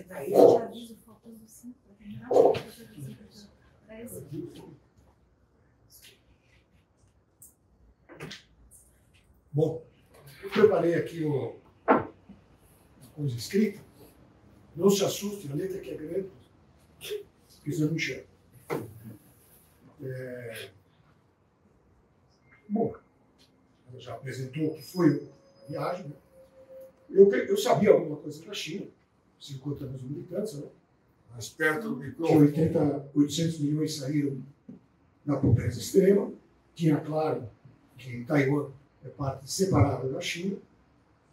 Tá aí, eu te aviso, faltando 5 para terminar. Bom, eu preparei aqui uma coisa escrita. Não se assuste, a letra que é grande, porque você não enxerga. Bom, ela já apresentou o que foi a viagem, né? Eu sabia alguma coisa da China, 50 anos militantes, né? Mais perto do Que microfone. 800 milhões saíram da pobreza extrema. Tinha claro que Taiwan é parte separada da China.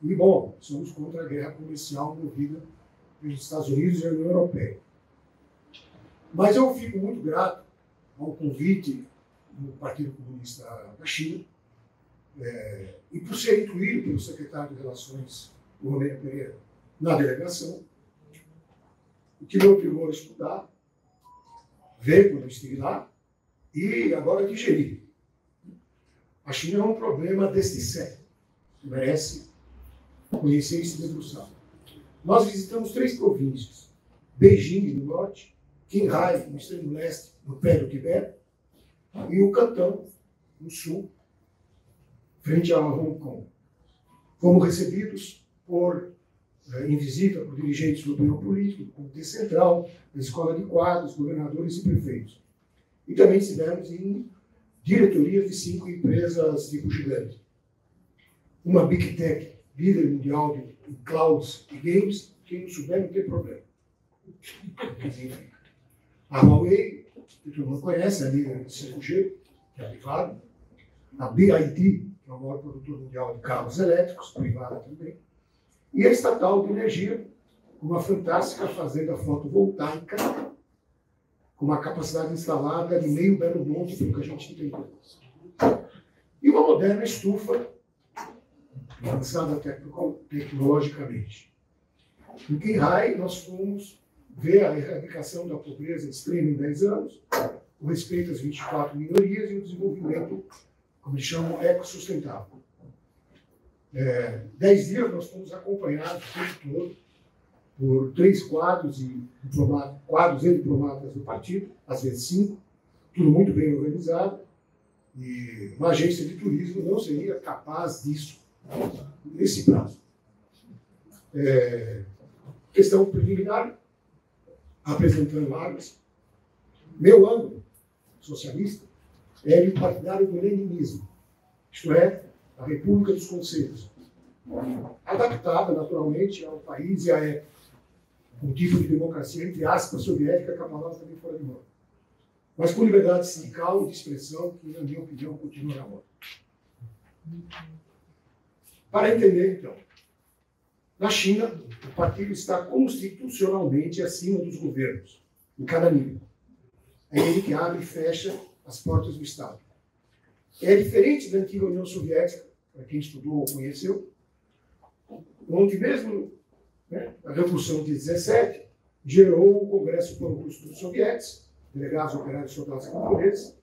E, bom, somos contra a guerra comercial movida pelos Estados Unidos e a União Europeia. Mas eu fico muito grato ao convite do Partido Comunista da China e por ser incluído pelo secretário de Relações, o Romero Pereira, na delegação, o que me obrigou a estudar, ver quando eu estive lá e agora digerir. A China é um problema deste século, que merece conhecer e se debruçar. Nós visitamos 3 províncias: Beijing, no norte, Qinghai, no extremo leste, no pé do Tibete, e o Cantão, no sul, frente a Hong Kong. Fomos recebidos em visita por dirigentes do Bureau Político, do Comitê Central, da Escola de Quadros, governadores e prefeitos. E também estivemos em diretorias de 5 empresas tipo gigante. Uma Big Tech, líder mundial em clouds e games, quem não souber não tem problema. A Huawei, que todo mundo conhece, é a líder de 5G, que é privada. A BYD, que é o maior produtor mundial de carros elétricos, privada também. E a estatal de energia, uma fantástica fazenda fotovoltaica, com uma capacidade instalada de meio Belo Monte, pelo que a gente entendeu. E uma moderna estufa, avançada tecnologicamente. Em Qinghai, nós fomos ver a erradicação da pobreza extrema em 10 anos, o respeito às 24 minorias e o desenvolvimento, como eles chamam, ecossustentável. 10 dias nós fomos acompanhados o tempo todo por 3 quadros e diplomatas do partido, às vezes 5, tudo muito bem organizado, e uma agência de turismo não seria capaz disso nesse prazo. Questão preliminar, apresentando armas. Meu ângulo socialista é o partidário do leninismo, isto é, a República dos Conselhos, adaptada naturalmente ao país e à época, um tipo de democracia, entre aspas, soviética, que a palavra também fora de moda, mas com liberdade sindical e de expressão, que, na minha opinião, continua na moda. Para entender, então, na China, o partido está constitucionalmente acima dos governos, em cada nível. É ele que abre e fecha as portas do Estado. É diferente da antiga União Soviética, para quem estudou ou conheceu, onde mesmo a Revolução de 17 gerou o Congresso Pan-Russo dos Sovietes, delegados operários soldados camponeses,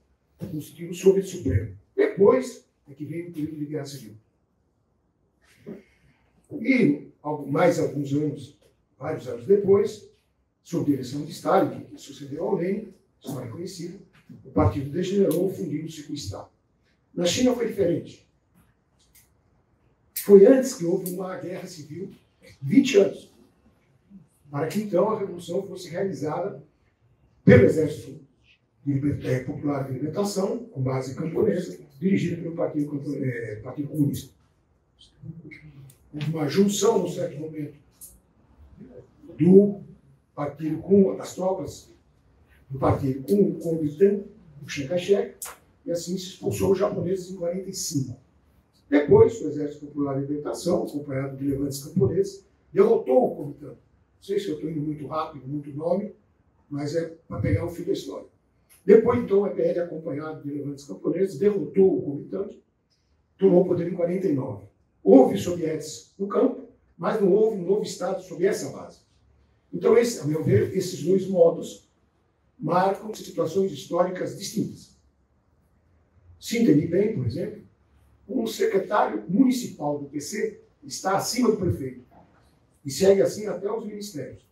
constituindo o Soviet Supremo. Depois é que veio o período de Guerra Civil. E, mais alguns anos, vários anos depois, sob direção de Stalin, que sucedeu ao Lenin, história conhecida, o partido degenerou, fundindo-se com o Estado. Na China foi diferente. Foi antes que houve uma guerra civil, 20 anos, para que então a Revolução fosse realizada pelo Exército Popular de Libertação, com base camponesa, dirigido pelo Partido Comunista. Houve uma junção, num certo momento, do partido com as tropas do partido com o Kuomintang, o Chiang Kai-shek, e assim se expulsou os japoneses em 45. Depois, o Exército Popular de Libertação, acompanhado de levantes camponeses, derrotou o Kuomintang. Não sei se eu estou indo muito rápido, muito nome, mas é para pegar o fio da história. Depois, então, o EPL, acompanhado de levantes camponeses, derrotou o Kuomintang, tomou o poder em 49. Houve sovietes no campo, mas não houve um novo Estado sob essa base. Então, a meu ver, esses dois modos marcam situações históricas distintas. Se entender bem, por exemplo, um secretário municipal do PC está acima do prefeito e segue assim até os ministérios.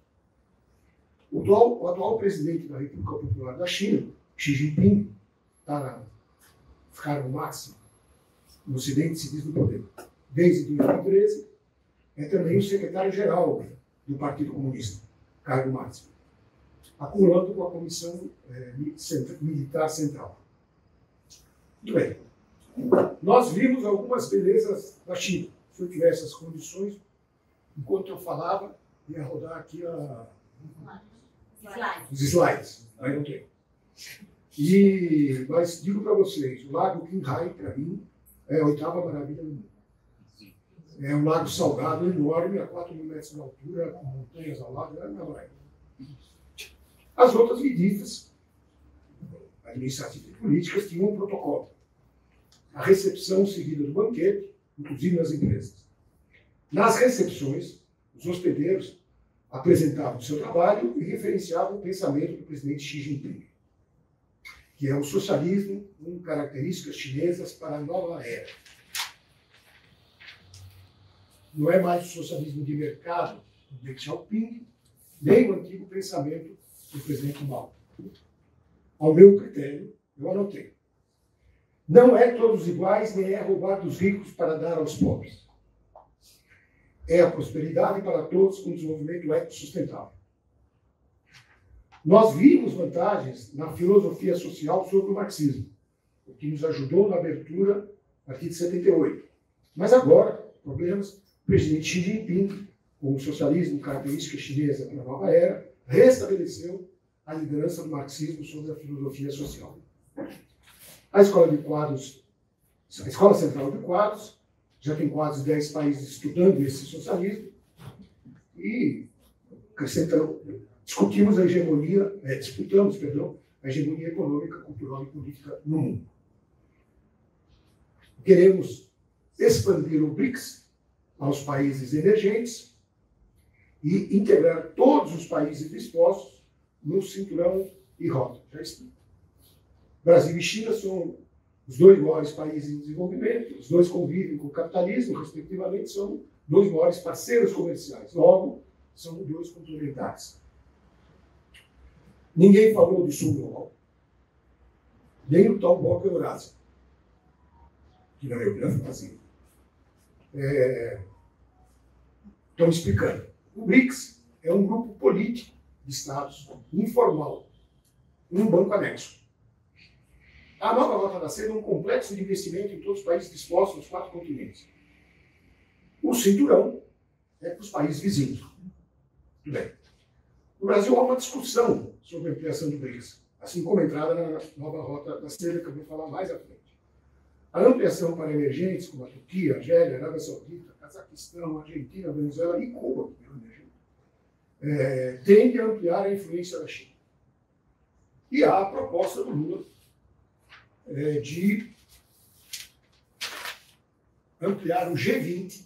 O atual presidente da República Popular da China, Xi Jinping, está no cargo máximo no Ocidente, se diz no poder. Desde 2013, é também o secretário-geral do Partido Comunista, cargo máximo, acumulando com a Comissão Militar Central. Muito bem. Nós vimos algumas belezas da China. Se eu tivesse as condições, enquanto eu falava, ia rodar aqui os slides. Aí não tem. Mas digo para vocês, o Lago Qinghai, para mim, é a 8ª maravilha do mundo. É um lago salgado enorme, a 4.000 metros de altura, com montanhas ao lado, é uma maravilha. As outras medidas administrativas e políticas tinham um protocolo. A recepção seguida do banquete, inclusive nas empresas. Nas recepções, os hospedeiros apresentavam o seu trabalho e referenciavam o pensamento do presidente Xi Jinping, que é o socialismo com características chinesas para a nova era. Não é mais o socialismo de mercado do Deng Xiaoping, nem o antigo pensamento do presidente Mao. Ao meu critério, eu anotei. Não é todos iguais, nem é roubar dos ricos para dar aos pobres. É a prosperidade para todos com desenvolvimento eco-sustentável. Nós vimos vantagens na filosofia social sobre o marxismo, o que nos ajudou na abertura a partir de 78. Mas agora, problemas, o presidente Xi Jinping, com o socialismo característica chinesa para a nova era, restabeleceu a liderança do marxismo sobre a filosofia social. A Escola Central de Quadros, já tem quase 10 países estudando esse socialismo e disputamos a hegemonia econômica, cultural e política no mundo. Queremos expandir o BRICS aos países emergentes e integrar todos os países dispostos no cinturão e rota. Já explico. Brasil e China são os 2 maiores países em desenvolvimento, os 2 convivem com o capitalismo, respectivamente, são 2 maiores parceiros comerciais. Logo, são 2 complementares. Ninguém falou do Sul Global, nem do tal bloco Eurásia, que na minha opinião fazia. Estão explicando. O BRICS é um grupo político de estados informal, um banco anexo. A nova Rota da Seda é um complexo de investimento em todos os países dispostos nos 4 continentes. O cinturão é para os países vizinhos. Muito bem. No Brasil há uma discussão sobre a ampliação do BRICS, assim como entrada na nova Rota da Seda, que eu vou falar mais à frente. A ampliação para emergentes como a Turquia, Argélia, Arábia Saudita, Cazaquistão, Argentina, Venezuela e Cuba, tende a ampliar a influência da China. E há a proposta do Lula de ampliar o G20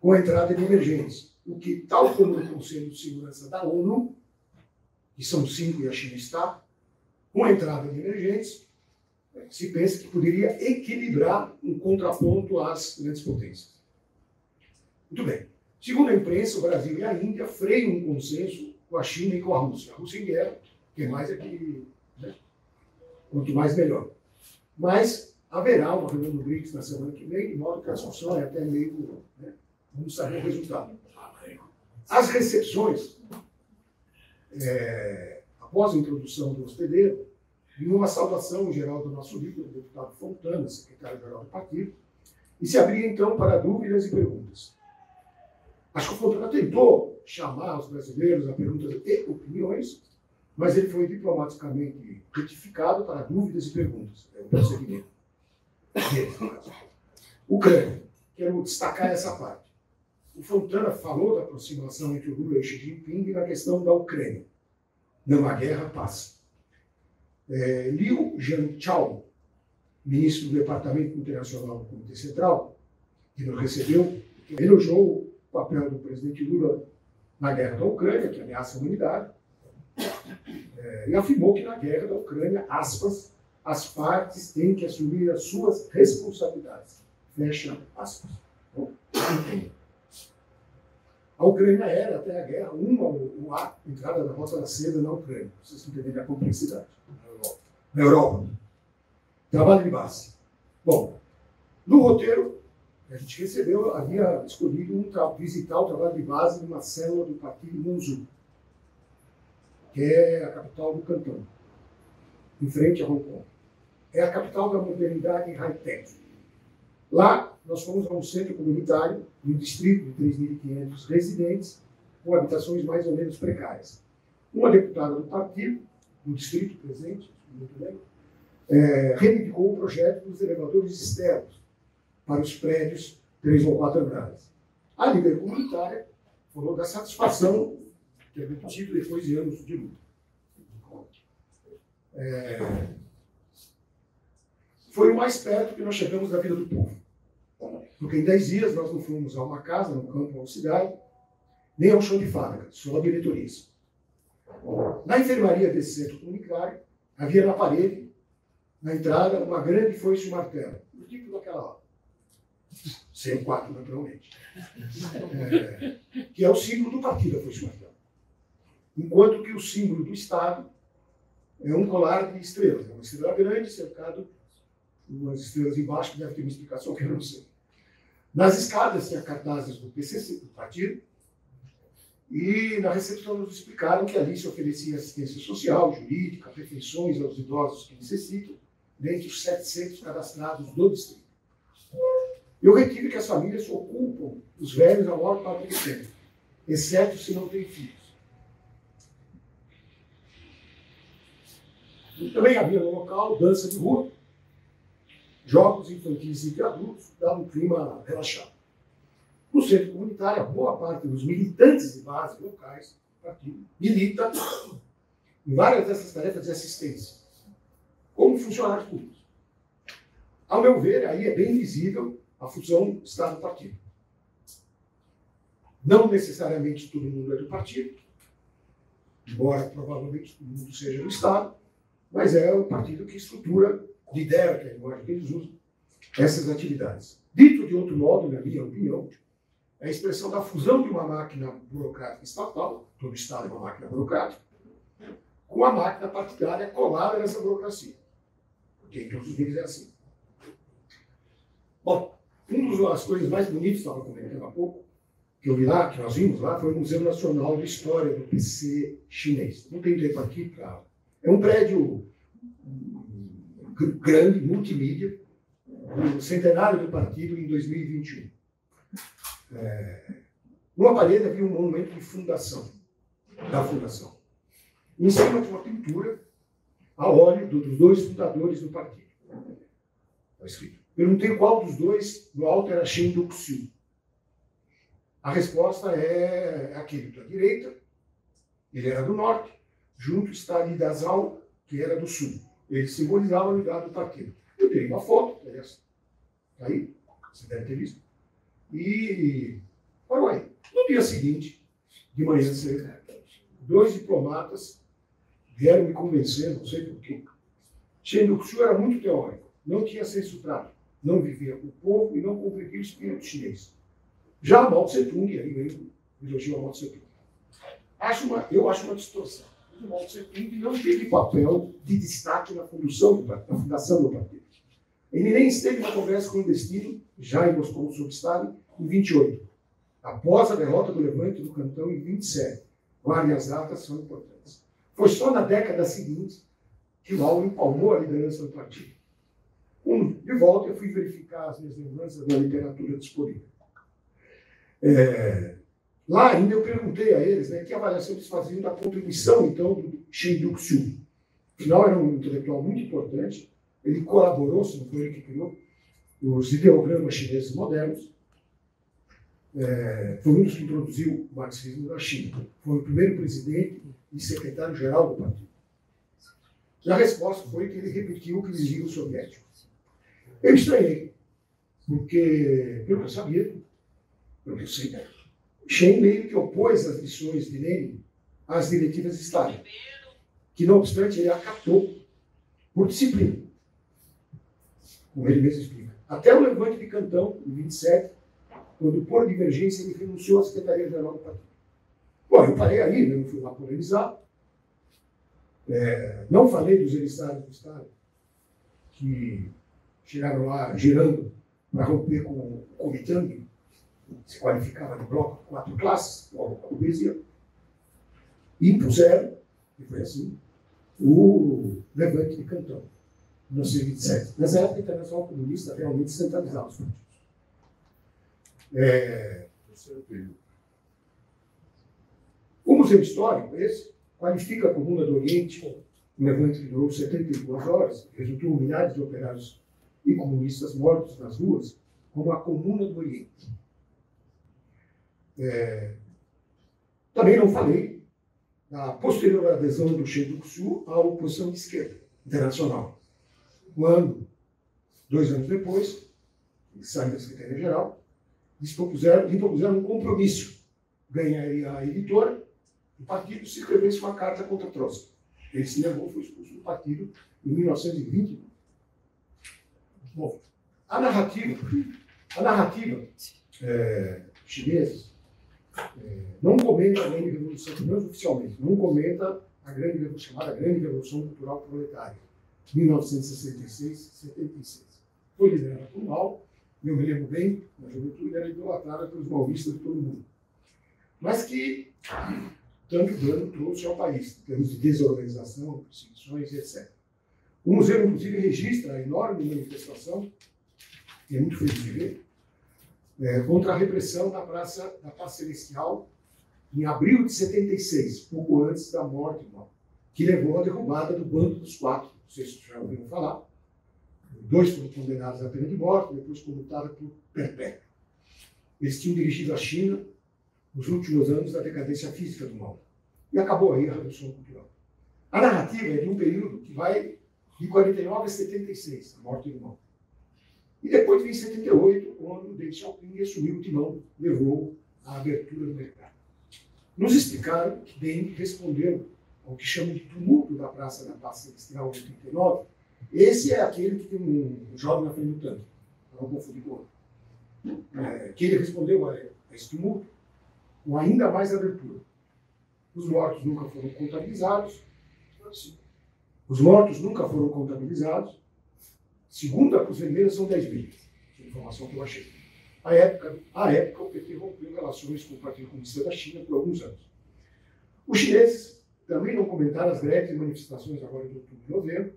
com a entrada de emergentes, o que, tal como no Conselho de Segurança da ONU, que são 5 e a China está, com a entrada de emergentes, se pensa que poderia equilibrar um contraponto às grandes potências. Muito bem. Segundo a imprensa, o Brasil e a Índia freiam um consenso com a China e com a Rússia. A Rússia em guerra, que mais é que... Quanto mais, melhor. Mas haverá uma reunião do BRICS na semana que vem, de modo que a discussão é até meio... vamos saber o resultado. As recepções, após a introdução do hospedeiro, e uma saudação geral do nosso líder, o deputado Fontana, secretário-geral do partido, e se abria então para dúvidas e perguntas. Acho que o Fontana tentou chamar os brasileiros a perguntas e opiniões, mas ele foi diplomaticamente retificado para dúvidas e perguntas. É o procedimento. Ucrânia. Quero destacar essa parte. O Fontana falou da aproximação entre o Lula e o Xi Jinping na questão da Ucrânia. Não há guerra, paz. Liu Jianchao, ministro do Departamento Internacional do Comitê Central, que nos recebeu, elogiou o papel do presidente Lula na guerra da Ucrânia, que ameaça a humanidade, e afirmou que na guerra da Ucrânia, aspas, as partes têm que assumir as suas responsabilidades. Fecha aspas. Bom, A Ucrânia era, até a guerra, a entrada da Rota da Seda na Ucrânia. Vocês entenderem a complexidade. Na Europa. Trabalho de base. Bom, no roteiro, a gente recebeu, havia escolhido visitar o trabalho de base numa célula do partido Monzu, que é a capital do Cantão, em frente a Hong Kong. É a capital da modernidade high-tech. Lá, nós fomos a um centro comunitário, um distrito de 3.500 residentes, com habitações mais ou menos precárias. Uma deputada do partido, do distrito presente, muito bem, reivindicou o projeto dos elevadores externos para os prédios 3 ou 4 andares. A líder comunitária falou da satisfação que é obtido depois de anos de luta. Foi o mais perto que nós chegamos da vida do povo. Porque em 10 dias nós não fomos a uma casa, no campo ou cidade, nem ao chão de fábrica, só a diretoria. Na enfermaria desse centro comunitário, havia na parede, na entrada, uma grande foice e martelo, do tipo daquela hora. C4, naturalmente. Que é o símbolo do partido, a foice e martelo. Enquanto que o símbolo do Estado é um colar de estrelas. É uma estrela grande, cercado por umas estrelas embaixo, que deve ter uma explicação que eu não sei. Nas escadas tinha cartazes do PCC, do partido, e na recepção nos explicaram que ali se oferecia assistência social, jurídica, refeições aos idosos que necessitam, dentre os 700 cadastrados do distrito. Eu retive que as famílias ocupam os velhos a maior parte do tempo, exceto se não têm filhos. E também havia no local dança de rua, jogos infantis e de adultos, dava um clima relaxado. No centro comunitário, a boa parte dos militantes de base locais do partido milita em várias dessas tarefas de assistência, como funcionários públicos. Ao meu ver, aí é bem visível a fusão Estado-Partido. Não necessariamente todo mundo é do partido, embora provavelmente todo mundo seja do Estado, mas é o partido que estrutura, lidera, que é a linguagem que eles usam, essas atividades. Dito de outro modo, na minha opinião, é a expressão da fusão de uma máquina burocrática estatal, todo Estado é uma máquina burocrática, com a máquina partidária colada nessa burocracia. Porque em todos os níveis é assim. Bom, uma das coisas mais bonitas, estava comentando há pouco, que eu vi lá, que nós vimos lá, foi o Museu Nacional de História do PC chinês. Não tem tempo aqui para... É um prédio grande, multimídia, do centenário do partido em 2021. Numa parede havia um monumento de fundação, da fundação. Em cima de uma pintura a óleo dos 2 fundadores do partido. Está escrito. Perguntei qual dos 2 no alto era Shen Duxiu. A resposta é aquele da direita, ele era do norte, junto está Li Dazhao, que era do sul. Ele simbolizava a unidade do partido. Eu dei uma foto, essa. Está aí, você deve ter visto. E parou aí. No dia seguinte, de manhã cedo, 2 diplomatas vieram me convencer, não sei porquê. Shen Duxiu era muito teórico, não tinha senso prático, não vivia com o povo e não compreendia o espírito chinês. Já Mao Tse-tung, aí mesmo, elogio a Mao Tse-tung. Eu acho uma distorção. O Mao Tse-tung não teve papel de destaque na fundação do partido. Ele nem esteve na conversa clandestina, já em Moscou sobre Stalin, em 28, após a derrota do Levante do Cantão em 27. Guardem as datas, são importantes. Foi só na década seguinte que Mao empalmou a liderança do partido. De volta, eu fui verificar as minhas lembranças da literatura disponível. Lá ainda eu perguntei a eles, né, que avaliação eles faziam da contribuição, então, do Shen Duxiu. Afinal, era um intelectual muito importante. Ele colaborou, se não foi ele que criou, os ideogramas chineses modernos. Foi um dos que introduziu o marxismo na China. Foi o primeiro presidente e secretário-geral do partido. E a resposta foi que ele repetiu o que dizia o soviético. Eu estranhei, porque, pelo que eu sabia, pelo que eu sei, Shen meio que opôs as lições de Lenin às diretivas de Stalin, que, não obstante, ele acatou por disciplina, como ele mesmo explica. Até o Levante de Cantão, em 27, quando, por divergência, ele renunciou à Secretaria-Geral do Partido. Bom, eu parei aí, né? Não fui lá polemizar. Não falei dos emissários do Estado, que chegaram lá girando para romper com o Comitang, que se qualificava de bloco de 4 classes, logo com a burguesia, e impuseram, e foi assim, o levante de Cantão, em 1927. Nessa época, a Internacional Comunista realmente centralizava os partidos. O Museu Histórico, esse, qualifica a Comuna do Oriente, um levante que durou 72 horas, resultou em milhares de operários e comunistas mortos nas ruas, como a Comuna do Oriente. Também não falei da posterior adesão do Cheio do Sul à oposição de esquerda internacional, quando, 2 anos depois, ele saiu da Secretaria-Geral, lhe propuseram um compromisso: ganharia a editora, o partido se escrevesse uma carta contra Trotsky. Ele se negou, foi expulso do partido em 1920. Bom, a narrativa chinesa não comenta a grande revolução, pelo menos oficialmente, não comenta a chamada Grande Revolução Cultural Proletária, 1966-76. Foi liderada por Mao, eu me lembro bem, na juventude era idolatrada pelos maoístas de todo mundo, mas que tanto dano trouxe ao país, em termos de desorganização, perseguições, etc. O museu, inclusive, registra a enorme manifestação, que é muito feliz de ver, contra a repressão na Praça da Paz Celestial, em abril de 76, pouco antes da morte do Mao, que levou à derrubada do Bando dos Quatro. Não sei se já ouviram falar. 2 foram condenados à pena de morte, depois comutados por perpétua. Eles tinham dirigido a China nos últimos anos da decadência física do Mao. E acabou aí a Revolução Cultural. A narrativa é de um período que vai de 49 a 76, a morte do Mao. E depois vem 78, quando o Deng Xiaoping assumiu o timão, levou à abertura do mercado. Nos explicaram que Deng respondeu ao que chamam de tumulto da Praça da Paz Celestial de 89. Esse é aquele que tem um jovem na frente do tanque, para não confundir com o outro. Que ele respondeu a esse tumulto com ainda mais abertura. Os mortos nunca foram contabilizados. Segundo a Cruz Vermelha, são 10 vítimas. Essa é a informação que eu achei. À época, o PT rompeu relações com o Partido Comunista da China por alguns anos. Os chineses também não comentaram as greves e manifestações agora de outubro e novembro,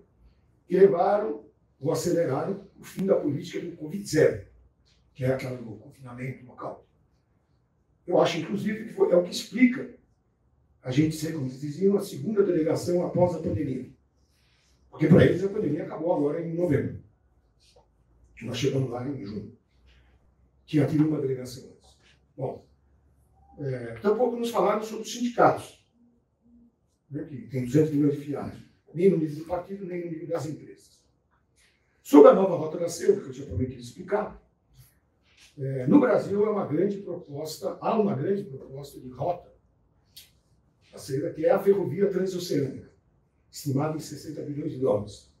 que levaram ou aceleraram o fim da política do Covid-0, que é aquela do confinamento local. Eu acho, inclusive, que é o que explica a gente ser, como eles diziam, a segunda delegação após a pandemia. Porque para eles a pandemia acabou agora em novembro. Nós chegamos lá em junho. Tinha tido uma delegação antes. Bom, tampouco nos falaram sobre os sindicatos, né, que tem 200 milhões de filiados, nem no nível do partido, nem no nível das empresas. Sobre a nova Rota da Seda, que eu já prometi explicar, no Brasil há uma grande proposta de rota da seda, que é a ferrovia transoceânica, estimada em 60 bilhões de dólares,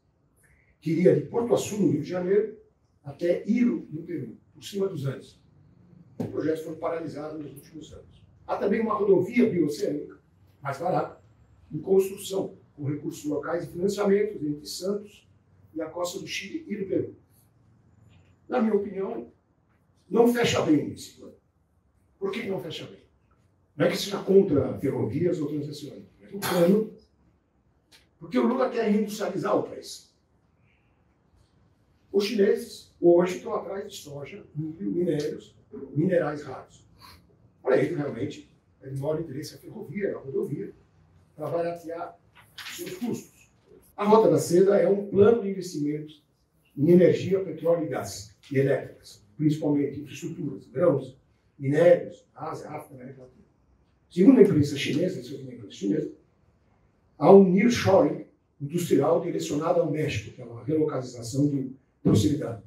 que iria de Porto Açu, no Rio de Janeiro, até Ilo, no Peru, por cima dos Andes. Os projetos foram paralisados nos últimos anos. Há também uma rodovia bioceânica, mais barata, em construção, com recursos locais e financiamentos entre Santos e a costa do Chile e do Peru. Na minha opinião, não fecha bem esse plano. Por que não fecha bem? Não é que seja contra ferrovias ou transações, mas o plano, porque o Lula quer reindustrializar o país. Os chineses hoje estão atrás de soja, milho, minerais raros. Para ele, realmente, é de maior interesse a ferrovia, a rodovia, para baratear seus custos. A Rota da Seda é um plano de investimentos em energia, petróleo e gás, e elétricas, principalmente infraestruturas, grãos, minérios, Ásia, África, América Latina. Segundo a imprensa chinesa, há um nearshoring industrial direcionado ao México, que é uma relocalização de proximidade.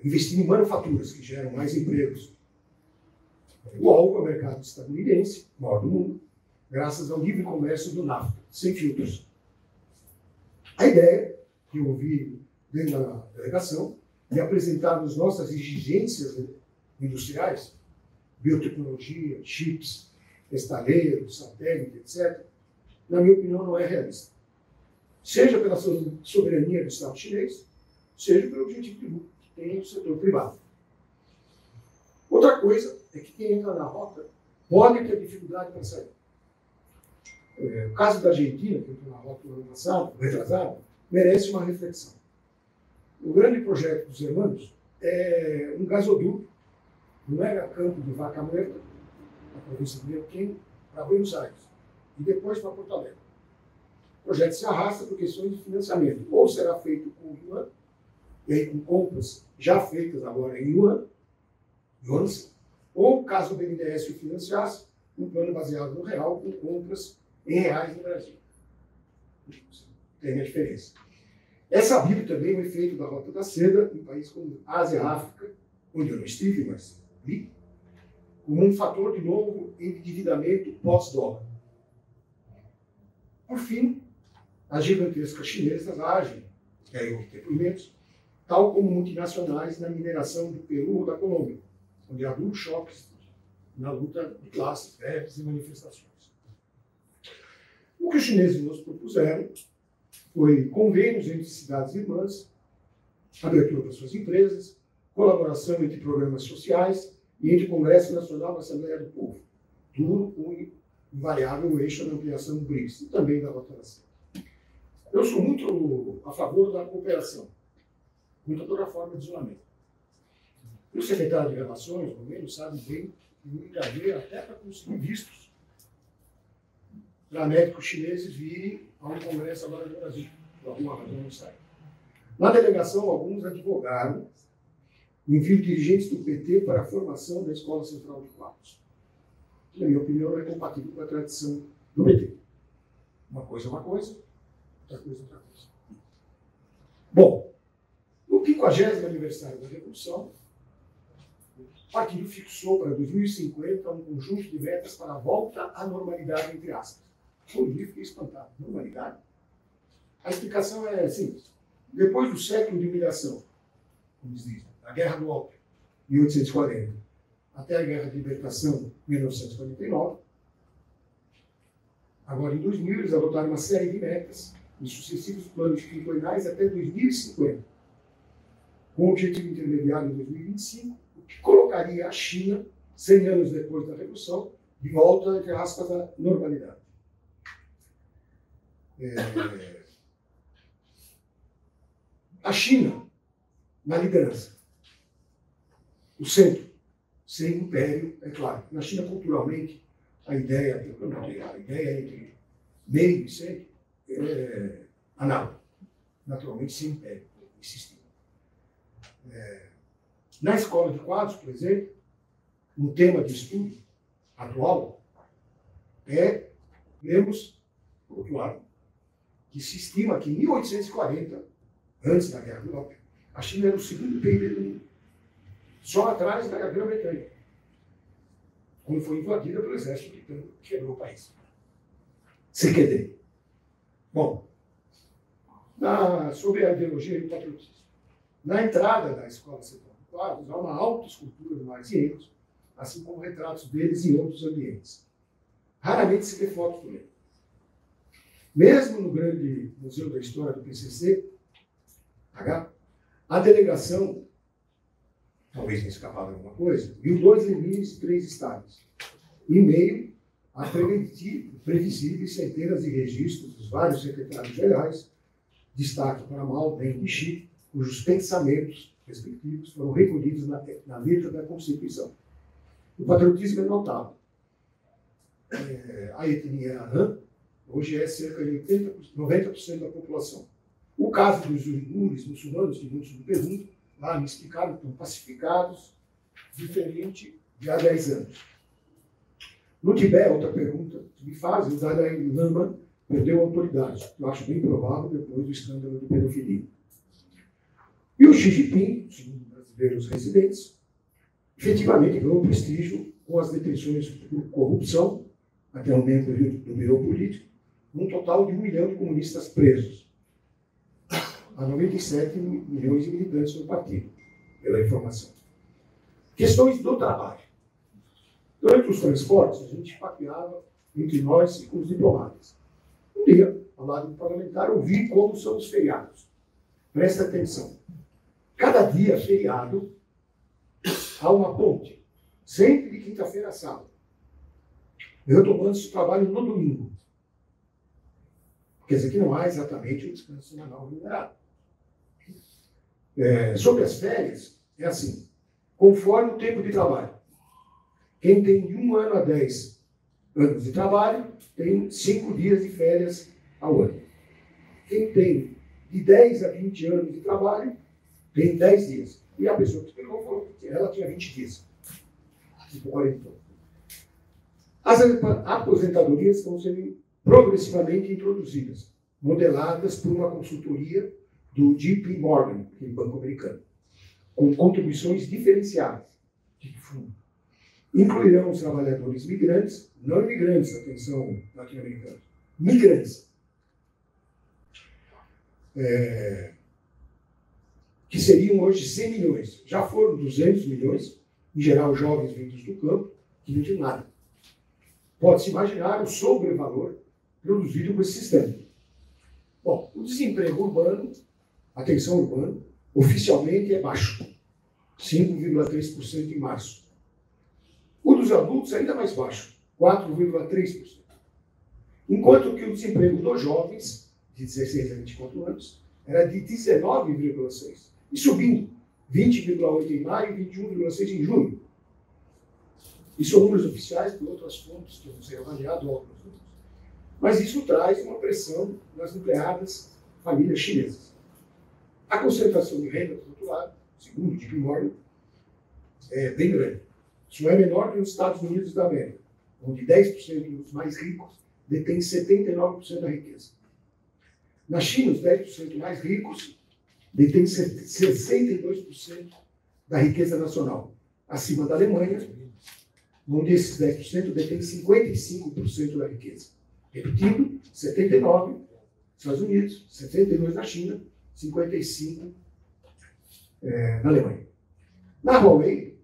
Investindo em manufaturas que geram mais empregos. Igual ao mercado estadunidense, maior do mundo, graças ao livre comércio do NAFTA, sem filtros. A ideia que eu ouvi dentro da delegação e apresentarmos nossas exigências industriais, biotecnologia, chips, estaleiros, satélite, etc., na minha opinião, não é realista. Seja pela soberania do Estado chinês, seja pelo objetivo de lucro que tem o setor privado. Outra coisa é que quem entra na rota pode ter dificuldade para sair. O caso da Argentina, que entrou na rota no ano passado, retrasado, merece uma reflexão. O grande projeto dos hermanos é um gasoduto no megacampo de Vaca Muerta, na província de Neuquén, para Buenos Aires, e depois para Porto Alegre. O projeto se arrasta por questões de financiamento. Ou será feito com yuan, e aí com compras já feitas agora em yuan, ou, caso o BNDES o financiasse, um plano baseado no real, com compras em reais no Brasil. Tem a diferença. É sabido também o efeito da Rota da Seda em países como Ásia e África, onde eu não estive, mas vi, como um fator de novo endividamento pós-dólar. Por fim, as gigantescas chinesas agem, que aí houve depoimentos, tal como multinacionais na mineração do Peru ou da Colômbia, onde há duros choques na luta de classes, greves e manifestações. O que os chineses nos propuseram foi convênios entre cidades irmãs, abertura para suas empresas, colaboração entre programas sociais e entre o Congresso Nacional e a Assembleia do Povo. Tudo com o invariável eixo da ampliação do BRICS e também da Rota da Seda. Eu sou muito a favor da cooperação, contra toda forma de isolamento. O secretário de Relações, o Romero, sabe bem que me engajei até para conseguir vistos para médicos chineses virem a um congresso agora no Brasil, por alguma razão não sai. Na delegação, alguns advogaram o envio de dirigentes do PT para a formação da Escola Central de Quadros. Que, na minha opinião, não é compatível com a tradição do PT. Uma coisa é uma coisa, outra coisa é outra coisa. Bom, no 50º aniversário da Revolução, o partido fixou para 2050 um conjunto de metas para a volta à normalidade, entre aspas. Eu li e fiquei espantado. Normalidade? A explicação é simples. Depois do século de humilhação, como eles dizem, a Guerra do Ópio, 1840, até a Guerra de Libertação, 1949, agora em 2000 eles adotaram uma série de metas em sucessivos planos quinquenais até 2050, com o objetivo intermediário em 2025, o que colocaria a China, 100 anos depois da Revolução, de volta, entre aspas, à normalidade. A China, na liderança, o centro, sem império, é claro. Na China, culturalmente, a ideia entre meio e centro é análoga, naturalmente sem império, insistindo. Na escola de quadros, por exemplo, um tema de estudo atual lemos, claro, que se estima que em 1840, antes da Guerra do Ópio, a China era o segundo PIB do mundo, só atrás da Grã-Bretanha, quando foi invadida pelo exército britânico, que quebrou o país. Se quer. Bom, sobre a ideologia e o patriotismo. Na entrada da Escola Central de Quadros, há uma alta escultura do Marzientos, assim como retratos deles em outros ambientes. Raramente se vê fotos do Lenin. Mesmo no grande Museu da História do PCC, a delegação, talvez tenha escapado alguma coisa, viu 2 Lenins e 3 Stalins, em meio a previsíveis centenas de registros dos vários secretários-gerais, destaque para Mao, Deng e Xi, cujos pensamentos respectivos foram recolhidos na letra da Constituição. O patriotismo é notável. A etnia Han hoje é cerca de 90% da população. O caso dos uigures muçulmanos, que muitos me perguntam, lá me explicaram que estão pacificados, diferente de há 10 anos. No Tibete, outra pergunta que me fazem, o Dalai Lama perdeu a autoridade, que eu acho bem provável depois do escândalo de pedofilia. E o Xi Jinping, segundo brasileiros residentes, efetivamente ganhou prestígio com as detenções por corrupção, até um membro do Bureau Político, um total de 1 milhão de comunistas presos. Há 97 milhões de militantes no partido. pela informação. Questões do trabalho. Durante os transportes, a gente papeava entre nós e com os diplomatas. Um dia, ao lado do parlamentar, eu vi como são os feriados. Presta atenção. Cada dia feriado, há uma ponte. Sempre de quinta-feira a sábado. Retomando-se o trabalho no domingo. Quer dizer que não há exatamente um descanso semanal remunerado. Sobre as férias, é assim. Conforme o tempo de trabalho. Quem tem de 1 ano a 10 anos de trabalho, tem 5 dias de férias ao ano. Quem tem de 10 a 20 anos de trabalho, tem 10 dias. E a pessoa que explicou falou que ela tinha 20 dias. Tipo 40. As aposentadorias estão sendo progressivamente introduzidas, modeladas por uma consultoria do JP Morgan, aquele banco americano, com contribuições diferenciadas de fundo. Incluirão os trabalhadores migrantes, não imigrantes, atenção, latino-americanos, migrantes, que seriam hoje 100 milhões. Já foram 200 milhões, em geral jovens vindos do campo, que não tinham nada. Pode-se imaginar o sobrevalor produzido por esse sistema. Bom, o desemprego urbano, atenção urbano, oficialmente é baixo, 5,3% em março. O dos adultos é ainda mais baixo, 4,3%. Enquanto que o desemprego dos jovens, de 16 a 24 anos, era de 19,6%. E subindo, 20,8% em maio e 21,6% em junho. Isso são números oficiais de outras fontes que vão ser avaliados, outros números. Mas isso traz uma pressão nas nucleadas famílias chinesas. A concentração de renda, por outro lado, segundo o JP Morgan, é bem grande. Isso é menor que nos Estados Unidos da América, onde 10% dos mais ricos detêm 79% da riqueza. Na China, os 10% mais ricos detêm 62% da riqueza nacional, acima da Alemanha, onde esses 10% detêm 55% da riqueza. Repetindo, 79% nos Estados Unidos, 72% na China, 55% na Alemanha. Na Huawei,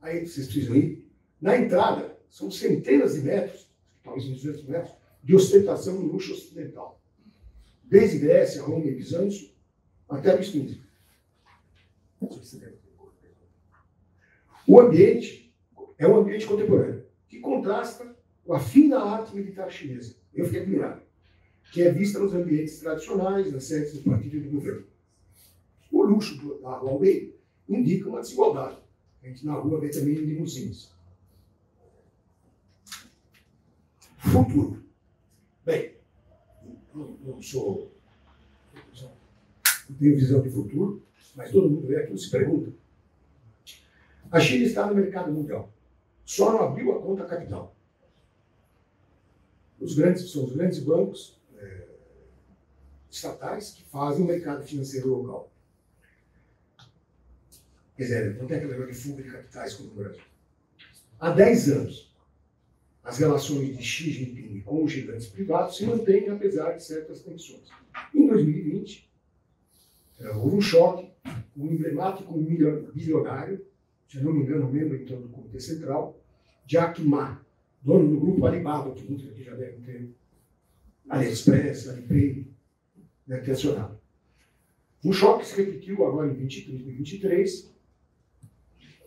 aí vocês precisam ir, na entrada, são centenas de metros, talvez 200 metros, de ostentação e luxo ocidental. Desde Grécia, Roma e Bizâncio, até Luís XV. O ambiente é um ambiente contemporâneo, que contrasta com a fina arte militar chinesa. Eu fiquei admirado. Que é vista nos ambientes tradicionais, nas sedes do partido e do governo. O luxo da Huawei indica uma desigualdade. A gente na rua vê também limusines. Futuro. Bem, não tenho visão de futuro, mas todo mundo vê aquilo e se pergunta. A China está no mercado mundial. Só não abriu a conta capital. São os grandes bancos estatais que fazem o mercado financeiro local. Quer dizer, não tem aquele negócio de fuga de capitais como no Brasil. Há 10 anos, as relações de Xi Jinping com os gigantes privados se mantêm apesar de certas tensões. Em 2020, houve um choque, um emblemático bilionário, se não me engano, membro então do Comitê Central, Jack Ma, dono do grupo Alibaba, que muitos aqui já devem ter, AliExpress, Alipay, deve ter acionado. Um choque se repetiu agora em 2023,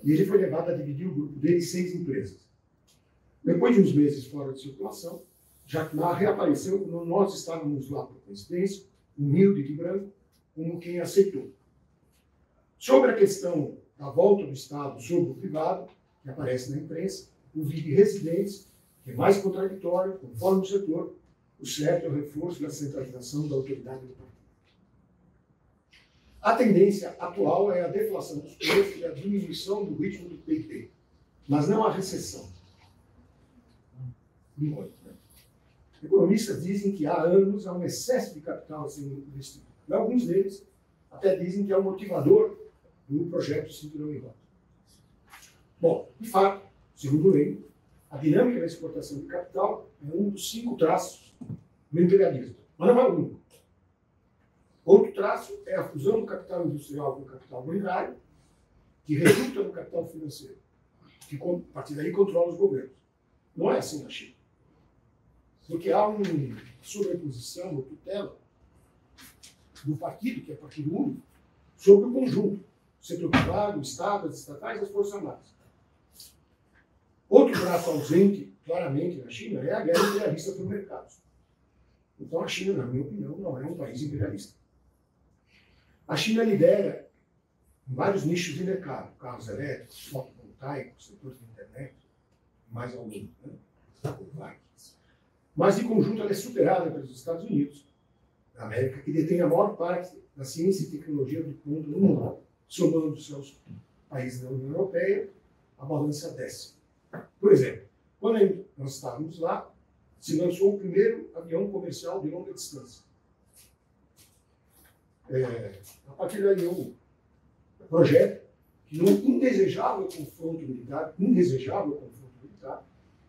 e ele foi levado a dividir o grupo dele em 6 empresas. Depois de uns meses fora de circulação, Jack Ma reapareceu quando nós estávamos lá por coincidência, humilde de branco, como quem aceitou. Sobre a questão da volta do Estado sobre o privado, que aparece na imprensa, o de residentes, que é mais contraditório, conforme o setor, o certo é o reforço da centralização da autoridade do partido. A tendência atual é a deflação dos preços e a diminuição do ritmo do PIB, mas não a recessão. Economistas dizem que há anos há um excesso de capital sendo investido. E alguns deles até dizem que é um motivador do projeto Cinturão e Rota. Bom, de fato, segundo o Lênin, a dinâmica da exportação de capital é um dos 5 traços do imperialismo, mas não é o único. Outro traço é a fusão do capital industrial com o capital bancário que resulta no capital financeiro, que a partir daí controla os governos. Não é assim na China. Porque há uma sobreposição, uma tutela do partido, que é partido único, sobre o conjunto, o setor privado, o Estado, as estatais e as forças armadas. Outro braço ausente, claramente, na China, é a guerra imperialista por mercados. Então, a China, na minha opinião, não é um país imperialista. A China lidera em vários nichos de mercado, carros elétricos, fotovoltaicos, setor de internet, mais alguns, né? Mas, de conjunto, ela é superada pelos Estados Unidos, da América, que detém a maior parte da ciência e tecnologia do mundo no mundo. Somando os seus países da União Europeia, a balança desce. Por exemplo, quando nós estávamos lá, se lançou o primeiro avião comercial de longa distância. A partir daí, um projeto que num indesejável confronto militar,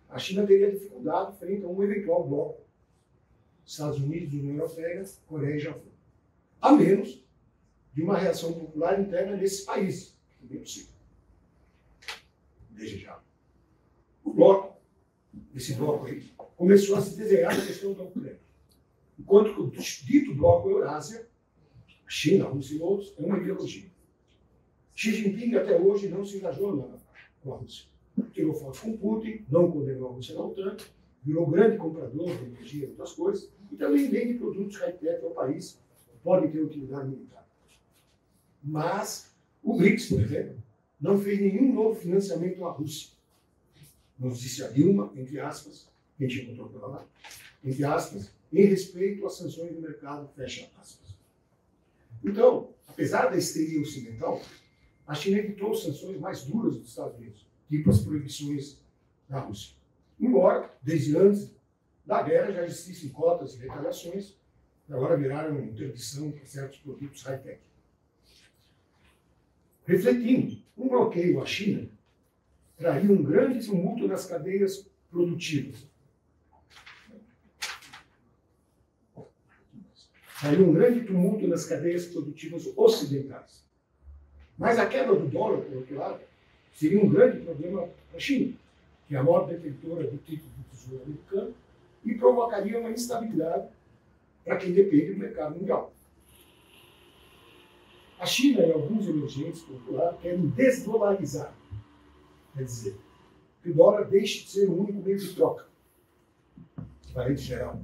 a China teria dificuldade frente a um eventual bloco. Estados Unidos, União Europeia, Coreia e Japão. A menos de uma reação popular interna nesses países, que também é possível. Desejável. Esse bloco aí, começou a se desenhar na questão da Ucrânia. Enquanto que o dito bloco Eurásia, a China, a Rússia e outros, é uma ideologia. Xi Jinping até hoje não se engajou com a Rússia. Tirou foto com Putin, não condenou a Rússia na OTAN, virou grande comprador de energia e outras coisas, e também vende produtos high-tech ao país, que podem ter utilidade militar. Mas o BRICS, por exemplo, não fez nenhum novo financiamento à Rússia. Nos disse a Dilma, entre aspas, quem te encontrou pela lá, entre aspas, em respeito às sanções do mercado, fecha aspas. Então, apesar da histeria ocidental, a China evitou sanções mais duras dos Estados Unidos, tipo as proibições da Rússia. Embora, desde antes da guerra, já existissem cotas e retaliações, que agora viraram interdição para certos produtos high-tech. Refletindo, um bloqueio à China traria um grande tumulto nas cadeias produtivas. Traria um grande tumulto nas cadeias produtivas ocidentais. Mas a queda do dólar, por outro lado, seria um grande problema para a China, que é a maior detentora do título do Tesouro americano, e provocaria uma instabilidade para quem depende do mercado mundial. A China e alguns emergentes, por outro lado, querem desdolarizar. Quer dizer, que o dólar deixe de ser o único meio de troca, parente geral,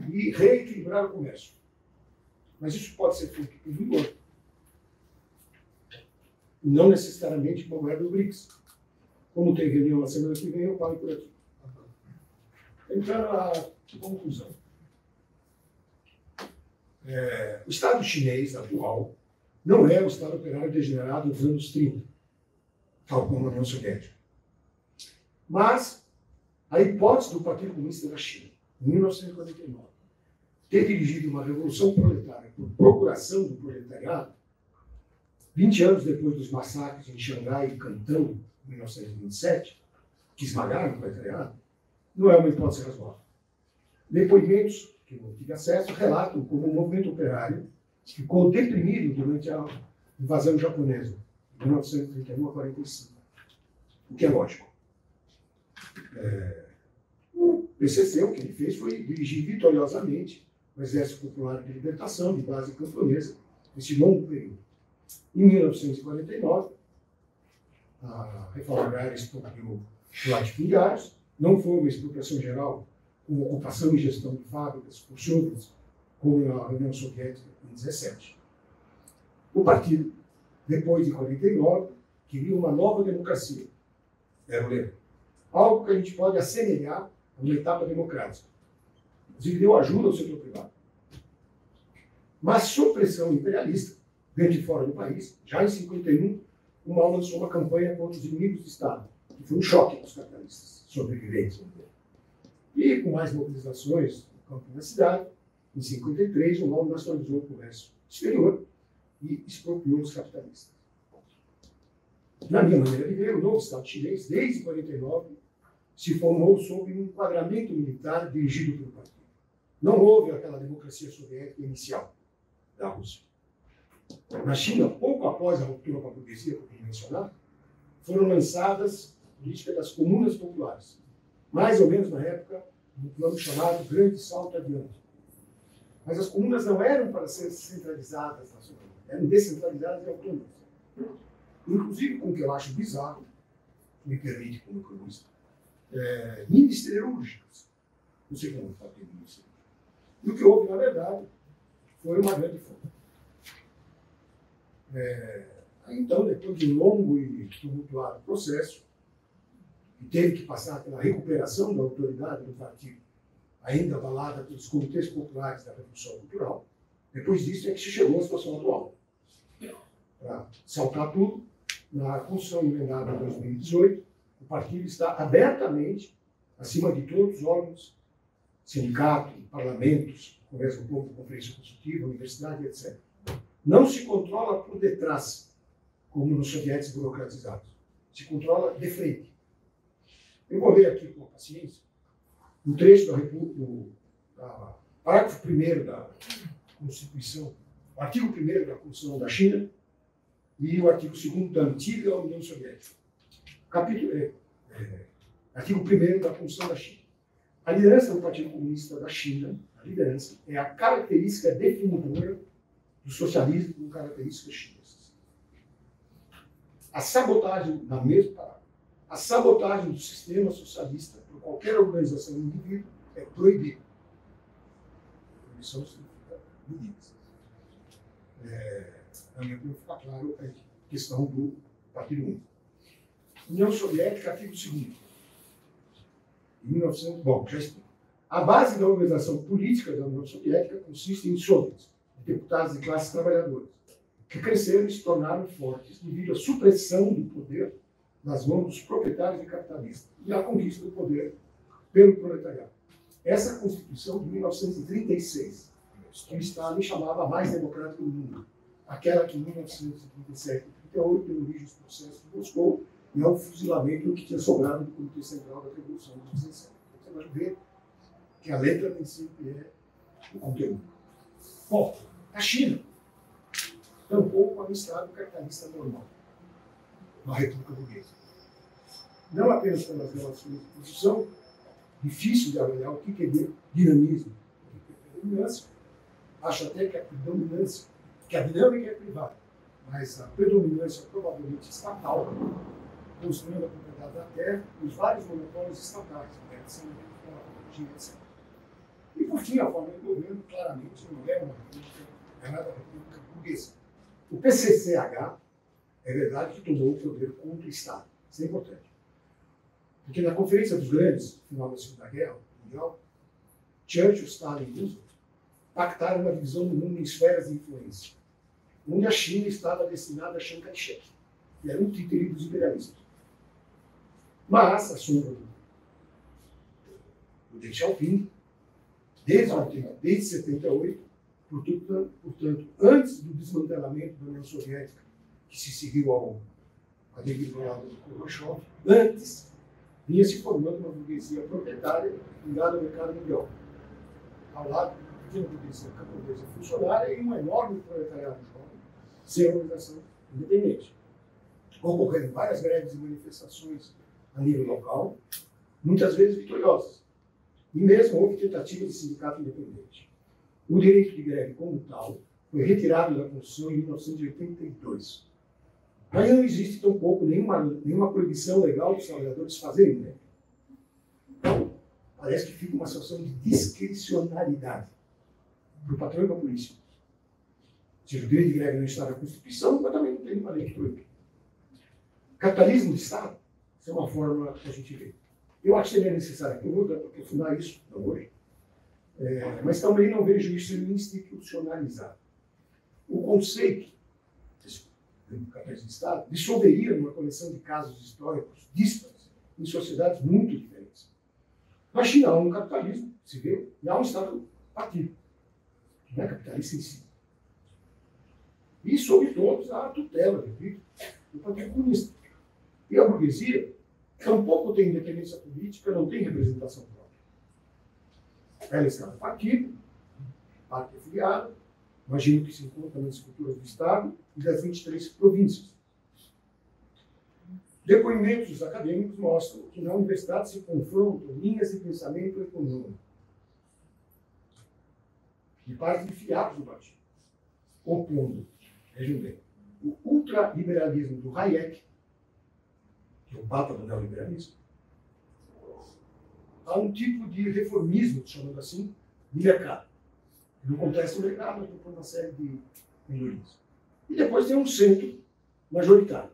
e reequilibrar o comércio. Mas isso pode ser feito por yuan, e não necessariamente com a moeda do BRICS. Como tem reunião na semana que vem, eu paro por aqui. Entrando na conclusão. O Estado chinês atual não é o Estado operário degenerado dos anos 30, tal como a União Soviética. Mas a hipótese do Partido Comunista da China, em 1949, ter dirigido uma revolução proletária por procuração do proletariado, 20 anos depois dos massacres em Xangai e Cantão, em 1927, que esmagaram o proletariado, não é uma hipótese razoável. Depoimentos que eu tive acesso relatam como o movimento operário ficou deprimido durante a invasão japonesa, de 1931 a 1945, o que é lógico. O PCC, o que ele fez foi dirigir vitoriosamente o Exército Popular de Libertação, de base camponesa, nesse longo período. Em 1949, a reforma agrária expropriou latifundiários, não foi uma expropriação geral, com ocupação e gestão de fábricas por chuvas, como na União Soviética em 17. O partido, depois de 49, queria uma nova democracia. Era o lema. Algo que a gente pode assemelhar a uma etapa democrática. Inclusive deu ajuda ao setor privado. Mas, sob pressão imperialista, dentro e fora do país, já em 51, o Mao lançou uma campanha contra os inimigos do Estado, que foi um choque para os capitalistas sobreviventes. E, com mais mobilizações no campo e na cidade, em 53, o Mao nacionalizou o comércio exterior e expropriou os capitalistas. Na minha maneira de ver, o novo Estado chinês, desde 49, se formou sob um enquadramento militar dirigido pelo partido. Não houve aquela democracia soviética inicial da Rússia. Na China, pouco a após a ruptura com a burguesia, como eu mencionado, foram lançadas a política das comunas populares, mais ou menos na época do plano chamado Grande Salto Adiante. Mas as comunas não eram para ser centralizadas nacionalmente, eram descentralizadas e autônomas. Inclusive, com o que eu acho bizarro, me permite como economista, ministeriúrgicas. Não sei como está tendo ministeriúrgica. E o que houve, na verdade, foi uma grande fome. Então, depois de um longo e tumultuado processo, que teve que passar pela recuperação da autoridade do partido, ainda abalada pelos comitês populares da Revolução Cultural, depois disso é que se chegou à situação atual. Para saltar tudo, na Constituição emendada em 2018, o partido está abertamente acima de todos os órgãos, sindicato, parlamentos, Congresso do Povo, Conferência Consultiva, Universidade, etc. Não se controla por detrás, como nos soviéticos burocratizados. Se controla de frente. Eu vou ler aqui com paciência um trecho do parágrafo 1º da Constituição, o artigo 1º da Constituição da China e o artigo 2º da antiga União Soviética. Artigo 1º da Constituição da China. A liderança do Partido Comunista da China, a liderança, é a característica definidora do socialismo com características chinesas. A sabotagem, na mesma palavra, a sabotagem do sistema socialista por qualquer organização ou indivíduo é proibida. Proibição significa medidas. Na minha opinião, fica claro a questão do Partido Único. União Soviética, artigo 2º. Em 1900, bom, já explico. A base da organização política da União Soviética consiste em soviets, deputados de classes trabalhadoras, que cresceram e se tornaram fortes devido à supressão do poder nas mãos dos proprietários e capitalistas e à conquista do poder pelo proletariado. Essa Constituição de 1936, que o Stalin chamava a mais democrática do mundo, aquela que em 1937 e 1938 deu origem aos processos de Moscou e ao fuzilamento do que tinha sobrado do Comitê Central da Revolução de 17. Você vai ver que a letra nem sempre é o conteúdo. Bom, a China tampouco é um Estado capitalista normal, uma república burguesa. Não apenas pelas relações de produção, difícil de avaliar o que é dinamismo, o que é predominância. Acho até que a dinâmica é privada, mas a predominância provavelmente estatal, construindo a propriedade da terra, os vários monopólios estatais, etc. E, por fim, a forma de governo, claramente, não é uma república, é nada república burguesa. O PCCH, é verdade que tomou o poder contra o Estado. Isso é importante. Porque na Conferência dos Grandes, no final da Segunda Guerra Mundial, Churchill, Stalin e Roosevelt pactaram uma divisão do mundo em esferas de influência, onde a China estava destinada a Chiang Kai-shek, que era um títere dos imperialistas. Mas a sombra do Deng Xiaoping, desde 78, portanto, antes do desmantelamento da União Soviética, que se seguiu à debilidade do Gorbachev, antes vinha se formando uma burguesia proprietária ligada ao mercado mundial. Ao lado, tinha uma burguesia camponesa funcionária e um enorme proletariado jovem, sem organização independente. Ocorreram várias greves e manifestações a nível local, muitas vezes vitoriosas. E mesmo houve tentativa de sindicato independente. O direito de greve como tal foi retirado da Constituição em 1982. Mas não existe tampouco nenhuma proibição legal dos trabalhadores fazerem greve. Então, parece que fica uma situação de discricionariedade para o patrão e para a polícia. Se o direito de greve não está na Constituição, mas também não tem nenhuma lei que proíbe. Capitalismo de Estado, isso é uma forma que a gente vê. Eu acho que seria necessário que eu vou aprofundar isso, não hoje, mas também não vejo isso institucionalizado. O conceito do capitalismo de Estado dissolveria numa coleção de casos históricos díspares em sociedades muito diferentes. Na China há um capitalismo, se vê, e há um Estado partido, que não é capitalista em si. E, sobre todos, há a tutela, repito, do Partido Comunista. E a burguesia tampouco tem independência política, não tem representação própria. Ela está no partido, parte afiliada, Imagino que se encontra nas esculturas do Estado e das 23 províncias. Depoimentos acadêmicos mostram que na universidade se confrontam linhas de pensamento econômico que partem de fiados do partido, opondo, vejam bem, o ultraliberalismo do Hayek, que é o papa do neoliberalismo, a um tipo de reformismo, chamando assim, de mercado. No contexto do mercado, por uma série de melhorias. E depois tem um centro majoritário,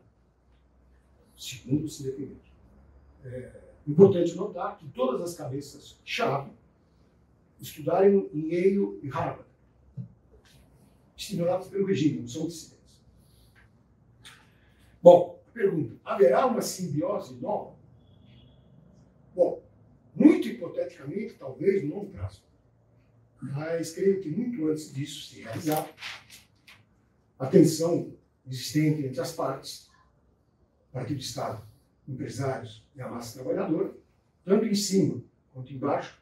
segundo se defender. É importante notar que todas as cabeças-chave estudaram em Yale e Harvard, estimulados pelo regime, não são dissidentes. Bom, pergunta, haverá uma simbiose nova? Bom, muito hipoteticamente, talvez no longo prazo. Mas creio que muito antes disso se realizar, a tensão existente entre as partes, partido de Estado, empresários e a massa trabalhadora, tanto em cima quanto embaixo,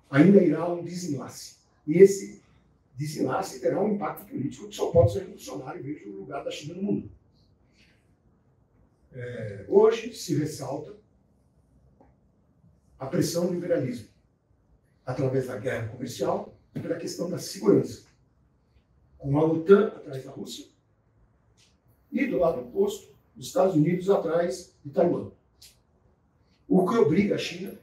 ainda irá um desenlace. E esse desenlace terá um impacto político que só pode ser revolucionário, veja o lugar da China no mundo. Hoje se ressalta a pressão do liberalismo, através da guerra comercial e pela questão da segurança, com a OTAN atrás da Rússia e, do lado oposto, os Estados Unidos atrás de Taiwan. O que obriga a China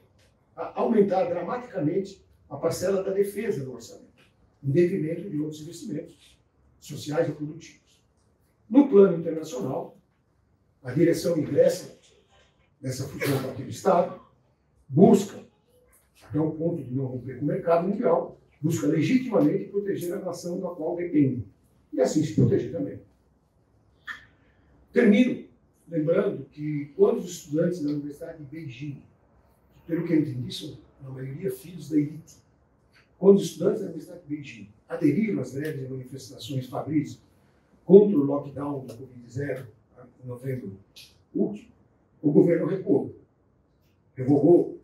a aumentar dramaticamente a parcela da defesa do orçamento, em detrimento de outros investimentos sociais e produtivos. No plano internacional, a direção ingressa dessa fusão partido-Estado busca, até o ponto de não romper com o mercado mundial, busca legitimamente proteger a nação da qual depende, e assim se proteger também. Termino lembrando que quando os estudantes da Universidade de Beijing, que, pelo que eu entendi, são, na maioria, filhos da elite, quando os estudantes da Universidade de Beijing aderiram às greves e manifestações fabris contra o lockdown da Covid-0 em novembro último, o governo recuou, revogou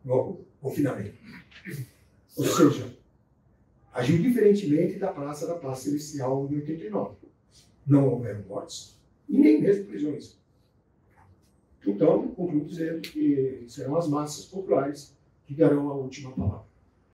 o confinamento. Ou seja, agiu diferentemente da Praça da Paz Celestial de 89. Não houveram mortes e nem mesmo prisões. Então, concluo dizendo que serão as massas populares que darão a última palavra.